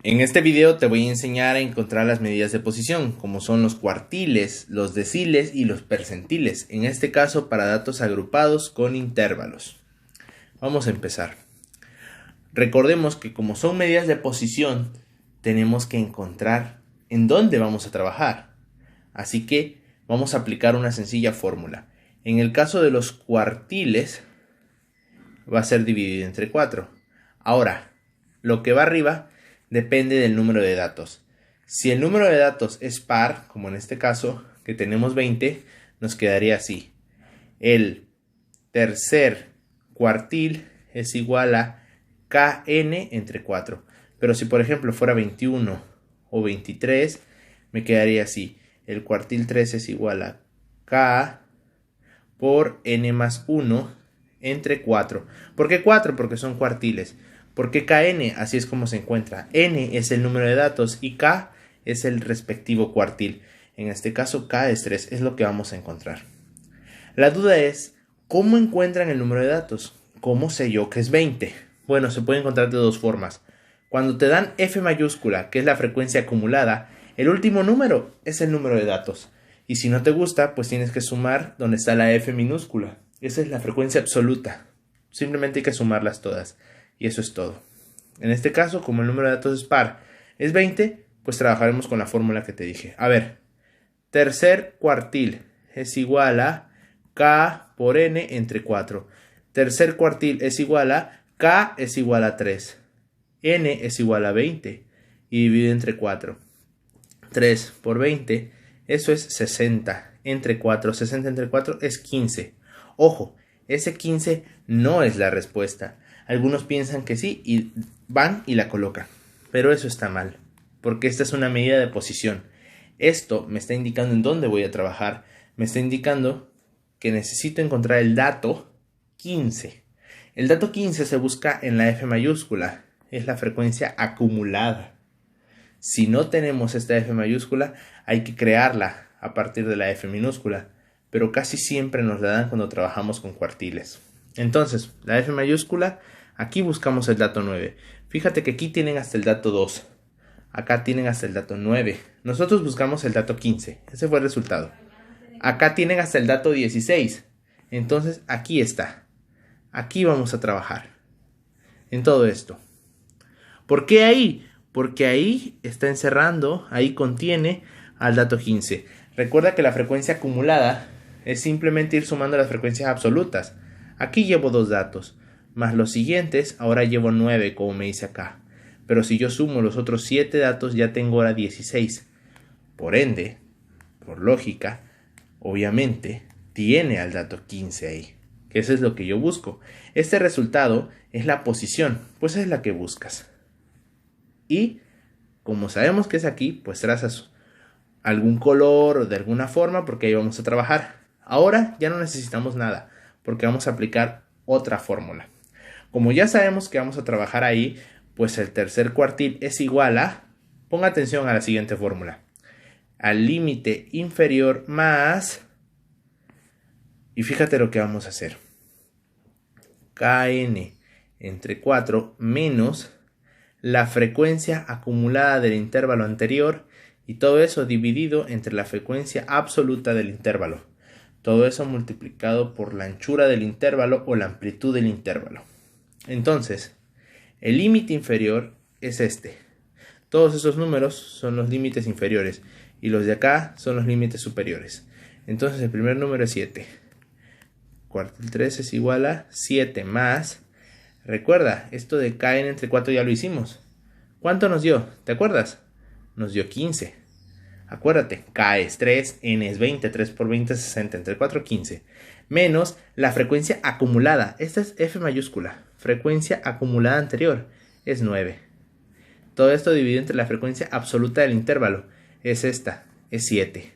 En este video te voy a enseñar a encontrar las medidas de posición, como son los cuartiles, los deciles y los percentiles, en este caso para datos agrupados con intervalos. Vamos a empezar. Recordemos que como son medidas de posición, tenemos que encontrar en dónde vamos a trabajar. Así que vamos a aplicar una sencilla fórmula. En el caso de los cuartiles, va a ser dividido entre 4. Ahora, lo que va arriba depende del número de datos. Si el número de datos es par, como en este caso, que tenemos 20, nos quedaría así. El tercer cuartil es igual a kn entre 4. Pero si por ejemplo fuera 21 o 23, me quedaría así. El cuartil 3 es igual a k por n más 1 entre 4. ¿Por qué 4? Porque son cuartiles. ¿Por qué kn? Así es como se encuentra. N es el número de datos y k es el respectivo cuartil. En este caso k es 3, es lo que vamos a encontrar. La duda es, ¿cómo encuentran el número de datos? ¿Cómo sé yo que es 20? Bueno, se puede encontrar de dos formas. Cuando te dan f mayúscula, que es la frecuencia acumulada, el último número es el número de datos. Y si no te gusta, pues tienes que sumar donde está la f minúscula. Esa es la frecuencia absoluta. Simplemente hay que sumarlas todas. Y eso es todo. En este caso, como el número de datos es par, es 20, pues trabajaremos con la fórmula que te dije. A ver, tercer cuartil es igual a k por n entre 4. Tercer cuartil es igual a k es igual a 3. N es igual a 20 y dividido entre 4. 3 por 20, eso es 60 entre 4. 60 entre 4 es 15. Ojo, ese 15 no es la respuesta. Algunos piensan que sí y van y la colocan. Pero eso está mal, porque esta es una medida de posición. Esto me está indicando en dónde voy a trabajar. Me está indicando que necesito encontrar el dato 15. El dato 15 se busca en la f mayúscula. Es la frecuencia acumulada. Si no tenemos esta f mayúscula, hay que crearla a partir de la f minúscula. Pero casi siempre nos la dan cuando trabajamos con cuartiles. Entonces, la f mayúscula, aquí buscamos el dato 9. Fíjate que aquí tienen hasta el dato 2. Acá tienen hasta el dato 9. Nosotros buscamos el dato 15. Ese fue el resultado. Acá tienen hasta el dato 16. Entonces, aquí está. Aquí vamos a trabajar. En todo esto. ¿Por qué ahí? Porque ahí está encerrando, ahí contiene al dato 15. Recuerda que la frecuencia acumulada es simplemente ir sumando las frecuencias absolutas. Aquí llevo 2 datos, más los siguientes, ahora llevo 9, como me dice acá. Pero si yo sumo los otros 7 datos, ya tengo ahora 16. Por ende, por lógica, obviamente, tiene al dato 15 ahí. Que eso es lo que yo busco. Este resultado es la posición, pues es la que buscas. Y, como sabemos que es aquí, pues trazas algún color o de alguna forma, porque ahí vamos a trabajar. Ahora ya no necesitamos nada, porque vamos a aplicar otra fórmula. Como ya sabemos que vamos a trabajar ahí, pues el tercer cuartil es igual a, ponga atención a la siguiente fórmula, al límite inferior más, y fíjate lo que vamos a hacer, kn entre 4 menos la frecuencia acumulada del intervalo anterior, y todo eso dividido entre la frecuencia absoluta del intervalo. Todo eso multiplicado por la anchura del intervalo o la amplitud del intervalo. Entonces, el límite inferior es este. Todos esos números son los límites inferiores y los de acá son los límites superiores. Entonces el primer número es 7. Cuartil 3 es igual a 7 más. Recuerda, esto de kn entre 4 ya lo hicimos. ¿Cuánto nos dio? ¿Te acuerdas? Nos dio 15. Acuérdate, k es 3, n es 20, 3 por 20 es 60, entre 4, 15. Menos la frecuencia acumulada, esta es f mayúscula, frecuencia acumulada anterior, es 9. Todo esto dividido entre la frecuencia absoluta del intervalo, es esta, es 7.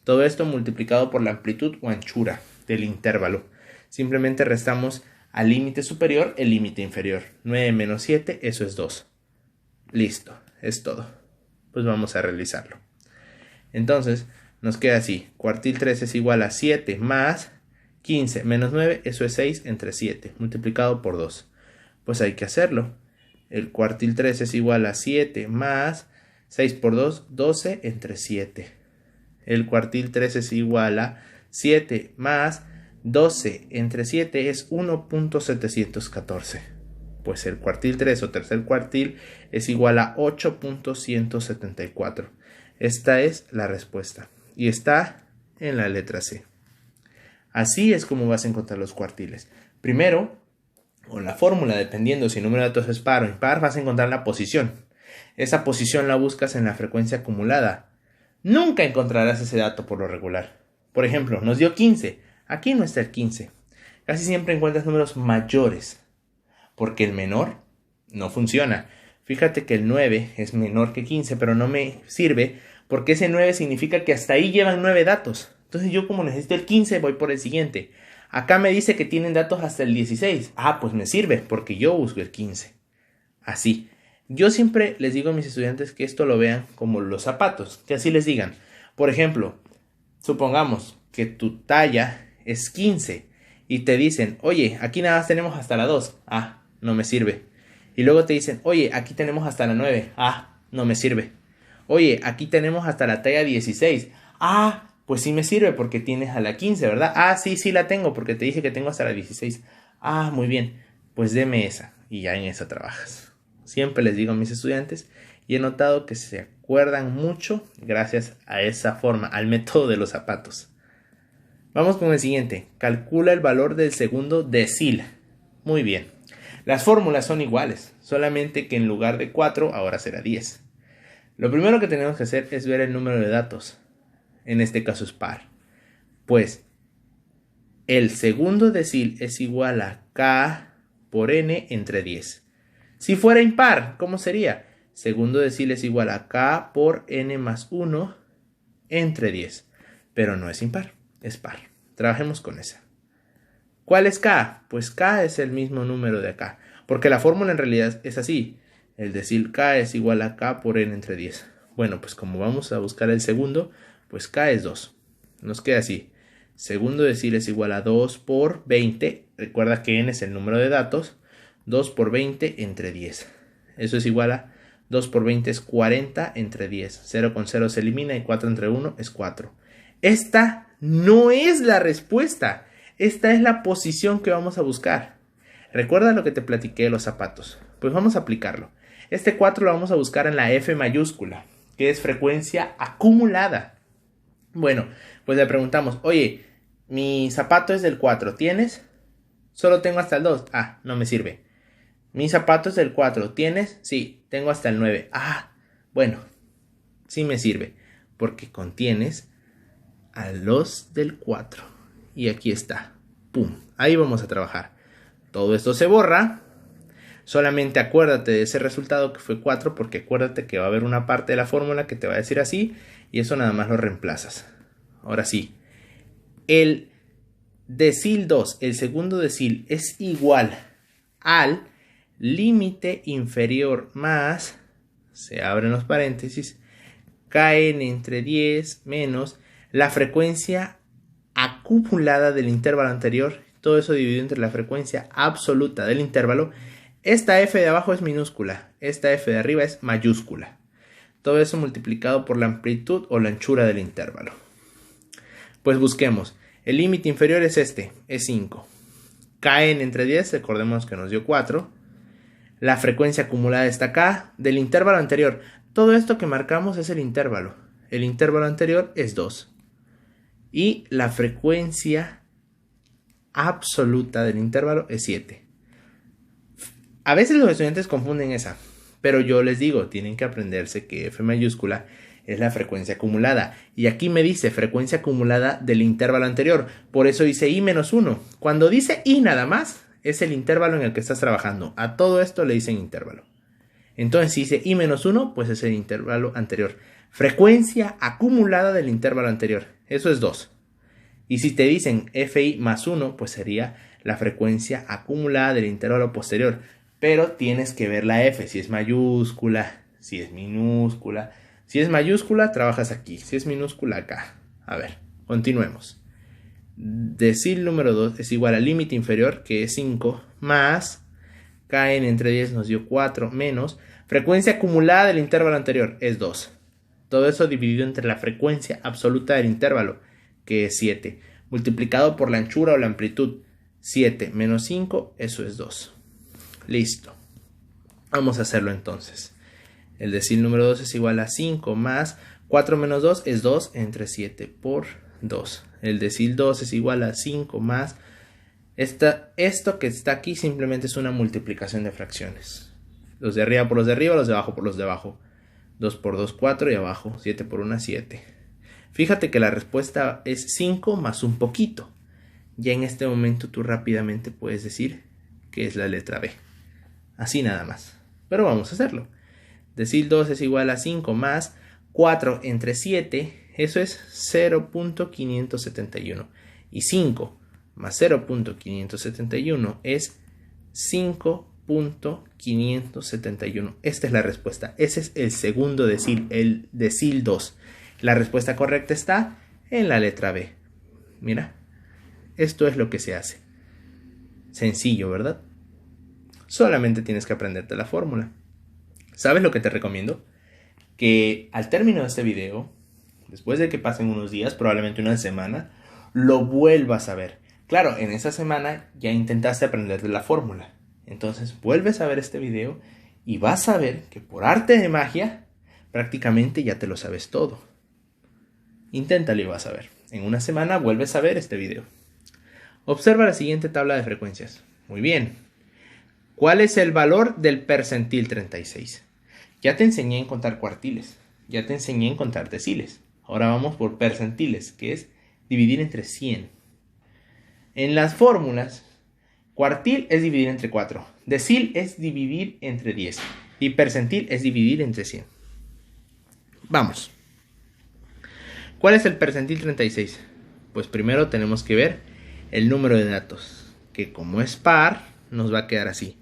Todo esto multiplicado por la amplitud o anchura del intervalo. Simplemente restamos al límite superior el límite inferior. 9 menos 7, eso es 2. Listo, es todo. Pues vamos a realizarlo. Entonces, nos queda así. Cuartil 3 es igual a 7 más 15 menos 9, eso es 6 entre 7, multiplicado por 2. Pues hay que hacerlo. El cuartil 3 es igual a 7 más 6 por 2, 12 entre 7. El cuartil 3 es igual a 7 más 12 entre 7 es 1.714. Pues el cuartil 3 o tercer cuartil es igual a 8.174. Esta es la respuesta y está en la letra C. Así es como vas a encontrar los cuartiles. Primero, con la fórmula, dependiendo si el número de datos es par o impar, vas a encontrar la posición. Esa posición la buscas en la frecuencia acumulada. Nunca encontrarás ese dato por lo regular. Por ejemplo, nos dio 15. Aquí no está el 15. Casi siempre encuentras números mayores, porque el menor no funciona. Fíjate que el 9 es menor que 15, pero no me sirve porque ese 9 significa que hasta ahí llevan 9 datos. Entonces yo, como necesito el 15, voy por el siguiente. Acá me dice que tienen datos hasta el 16. Ah, pues me sirve porque yo busco el 15. Así. Yo siempre les digo a mis estudiantes que esto lo vean como los zapatos. Que así les digan. Por ejemplo, supongamos que tu talla es 15 y te dicen, oye, aquí nada más tenemos hasta la 2. Ah, no me sirve. Y luego te dicen, oye, aquí tenemos hasta la 9. Ah, no me sirve. Oye, aquí tenemos hasta la talla 16. Ah, pues sí me sirve porque tienes a la 15, ¿verdad? Ah, sí la tengo porque te dije que tengo hasta la 16. Ah, muy bien. Pues deme esa y ya en esa trabajas. Siempre les digo a mis estudiantes y he notado que se acuerdan mucho gracias a esa forma, al método de los zapatos. Vamos con el siguiente. Calcula el valor del segundo decil. Muy bien. Las fórmulas son iguales, solamente que en lugar de 4 ahora será 10. Lo primero que tenemos que hacer es ver el número de datos. En este caso es par. Pues el segundo decil es igual a k por n entre 10. Si fuera impar, ¿cómo sería? Segundo decil es igual a k por n más 1 entre 10. Pero no es impar, es par. Trabajemos con esa. ¿Cuál es k? Pues k es el mismo número de acá. Porque la fórmula en realidad es así. El decil k es igual a k por n entre 10. Bueno, pues como vamos a buscar el segundo, pues k es 2. Nos queda así. Segundo decil es igual a 2 por 20. Recuerda que n es el número de datos. 2 por 20 entre 10. Eso es igual a 2 por 20 es 40 entre 10. 0 con 0 se elimina y 4 entre 1 es 4. Esta no es la respuesta. Esta es la posición que vamos a buscar. ¿Recuerda lo que te platiqué de los zapatos? Pues vamos a aplicarlo. Este 4 lo vamos a buscar en la F mayúscula, que es frecuencia acumulada. Bueno, pues le preguntamos, oye, mi zapato es del 4, ¿tienes? Solo tengo hasta el 2. Ah, no me sirve. Mi zapato es del 4, ¿tienes? Sí, tengo hasta el 9. Ah, bueno, sí me sirve, porque contienes a los del 4. Y aquí está. ¡Pum! Ahí vamos a trabajar. Todo esto se borra. Solamente acuérdate de ese resultado que fue 4, porque acuérdate que va a haber una parte de la fórmula que te va a decir así, y eso nada más lo reemplazas. Ahora sí. El decil 2, el segundo decil, es igual al límite inferior más, se abren los paréntesis, kn entre 10 menos la frecuencia acumulada del intervalo anterior, todo eso dividido entre la frecuencia absoluta del intervalo. Esta f de abajo es minúscula, esta f de arriba es mayúscula. Todo eso multiplicado por la amplitud o la anchura del intervalo. Pues busquemos. El límite inferior es este, es 5. Kn entre 10, recordemos que nos dio 4. La frecuencia acumulada está acá. Del intervalo anterior, todo esto que marcamos es el intervalo. El intervalo anterior es 2. Y la frecuencia absoluta del intervalo es 7. A veces los estudiantes confunden esa, pero yo les digo, tienen que aprenderse que F mayúscula es la frecuencia acumulada. Y aquí me dice frecuencia acumulada del intervalo anterior. Por eso dice I menos 1. Cuando dice I nada más, es el intervalo en el que estás trabajando. A todo esto le dicen intervalo. Entonces si dice I menos 1, pues es el intervalo anterior. Frecuencia acumulada del intervalo anterior. Eso es 2. Y si te dicen FI más 1, pues sería la frecuencia acumulada del intervalo posterior. Pero tienes que ver la F, si es mayúscula, si es minúscula. Si es mayúscula, trabajas aquí. Si es minúscula, acá. A ver, continuemos. Decil número 2 es igual al límite inferior, que es 5, más KN entre 10 nos dio 4 menos frecuencia acumulada del intervalo anterior es 2. Todo eso dividido entre la frecuencia absoluta del intervalo, que es 7, multiplicado por la anchura o la amplitud. 7 menos 5, eso es 2. Listo. Vamos a hacerlo entonces. El decil número 2 es igual a 5 más 4 menos 2 es 2 entre 7 por 2. El decil 2 es igual a 5 más... Esto que está aquí simplemente es una multiplicación de fracciones. Los de arriba por los de arriba, los de abajo por los de abajo. 2 por 2, 4 y abajo 7 por 1, 7. Fíjate que la respuesta es 5 más un poquito. Ya en este momento tú rápidamente puedes decir que es la letra B. Así nada más. Pero vamos a hacerlo. Decil 2 es igual a 5 más 4 entre 7. Eso es 0.571. Y 5 más 0.571 es 5.571. Esta es la respuesta. Ese es el segundo decil, el decil 2. La respuesta correcta está en la letra B. Mira, esto es lo que se hace. Sencillo, ¿verdad? Solamente tienes que aprenderte la fórmula. ¿Sabes lo que te recomiendo? Que al término de este video, después de que pasen unos días, probablemente una semana, lo vuelvas a ver. Claro, en esa semana ya intentaste aprender de la fórmula. Entonces vuelves a ver este video y vas a ver que por arte de magia prácticamente ya te lo sabes todo. Inténtalo y vas a ver. En una semana vuelves a ver este video. Observa la siguiente tabla de frecuencias. Muy bien. ¿Cuál es el valor del percentil 36? Ya te enseñé en contar cuartiles. Ya te enseñé en contar deciles. Ahora vamos por percentiles, que es dividir entre 100. En las fórmulas, cuartil es dividir entre 4, decil es dividir entre 10 y percentil es dividir entre 100. Vamos. ¿Cuál es el percentil 36? Pues primero tenemos que ver el número de datos, que como es par, nos va a quedar así.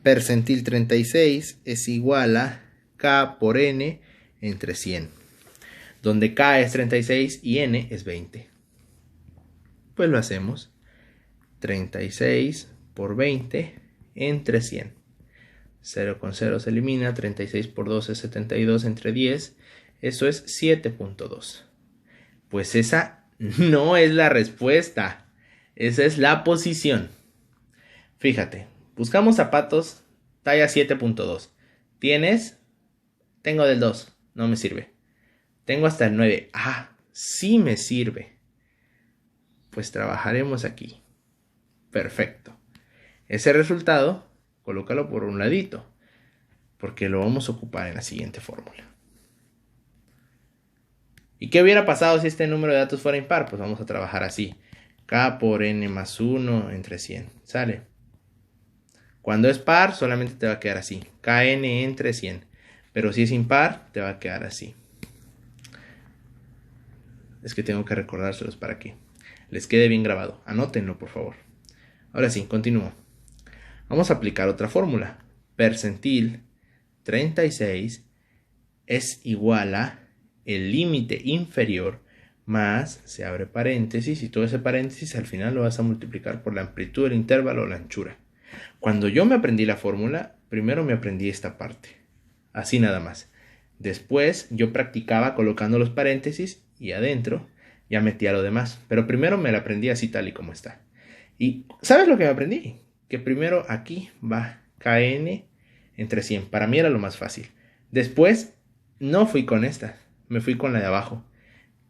Percentil 36 es igual a K por N entre 100, donde K es 36 y N es 20. Pues lo hacemos. 36 por 20 entre 100. 0 con 0 se elimina. 36 por 2 es 72 entre 10. Eso es 7.2. Pues esa no es la respuesta. Esa es la posición. Fíjate. Buscamos zapatos talla 7.2. ¿Tienes? Tengo del 2. No me sirve. Tengo hasta el 9. Ah, sí me sirve. Pues trabajaremos aquí. Perfecto. Ese resultado, colócalo por un ladito, porque lo vamos a ocupar en la siguiente fórmula. ¿Y qué hubiera pasado si este número de datos fuera impar? Pues vamos a trabajar así. K por N más 1 entre 100. ¿Sale? Cuando es par, solamente te va a quedar así. KN entre 100. Pero si es impar, te va a quedar así. Es que tengo que recordárselos para que les quede bien grabado. Anótenlo, por favor. Ahora sí, continúo. Vamos a aplicar otra fórmula. Percentil 36 es igual a el límite inferior más, se abre paréntesis, y todo ese paréntesis al final lo vas a multiplicar por la amplitud del intervalo o la anchura. Cuando yo me aprendí la fórmula, primero me aprendí esta parte. Así nada más. Después yo practicaba colocando los paréntesis y adentro ya metía lo demás. Pero primero me la aprendí así tal y como está. ¿Y sabes lo que me aprendí? Que primero aquí va KN entre 100. Para mí era lo más fácil. Después no fui con esta. Me fui con la de abajo,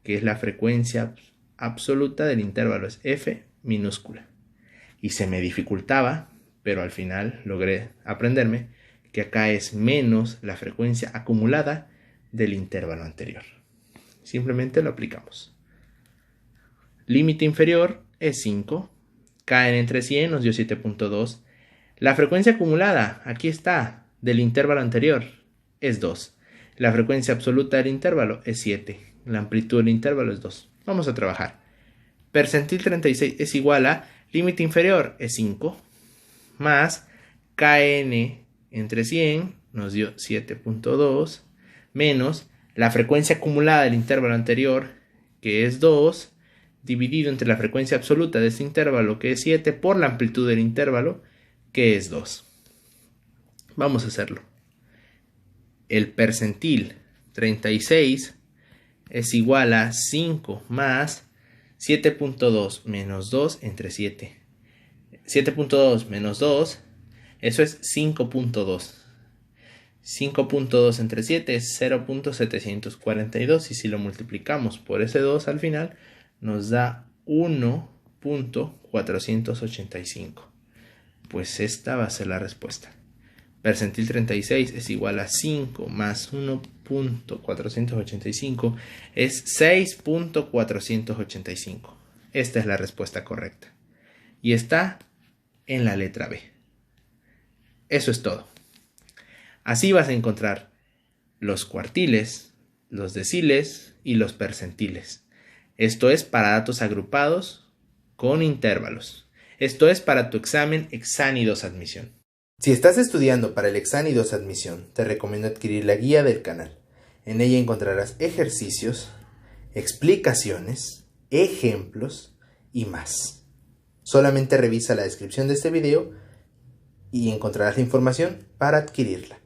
que es la frecuencia absoluta del intervalo. Es F minúscula. Y se me dificultaba, pero al final logré aprenderme que acá es menos la frecuencia acumulada del intervalo anterior. Simplemente lo aplicamos. Límite inferior es 5. KN entre 100 nos dio 7.2. La frecuencia acumulada, aquí está, del intervalo anterior, es 2. La frecuencia absoluta del intervalo es 7. La amplitud del intervalo es 2. Vamos a trabajar. Percentil 36 es igual a límite inferior es 5 más KN entre 100 nos dio 7.2 menos la frecuencia acumulada del intervalo anterior, que es 2, dividido entre la frecuencia absoluta de este intervalo, que es 7, por la amplitud del intervalo, que es 2. Vamos a hacerlo. El percentil 36 es igual a 5 más 7.2 menos 2 entre 7. 7.2 menos 2, eso es 5.2. 5.2 entre 7 es 0.742 y si lo multiplicamos por ese 2 al final nos da 1.485. Pues esta va a ser la respuesta. Percentil 36 es igual a 5 más 1.485 es 6.485. Esta es la respuesta correcta. Y está en la letra B. Eso es todo. Así vas a encontrar los cuartiles, los deciles y los percentiles. Esto es para datos agrupados con intervalos. Esto es para tu examen Exani 2 Admisión. Si estás estudiando para el Exani 2 Admisión, te recomiendo adquirir la guía del canal. En ella encontrarás ejercicios, explicaciones, ejemplos y más. Solamente revisa la descripción de este video y encontrarás la información para adquirirla.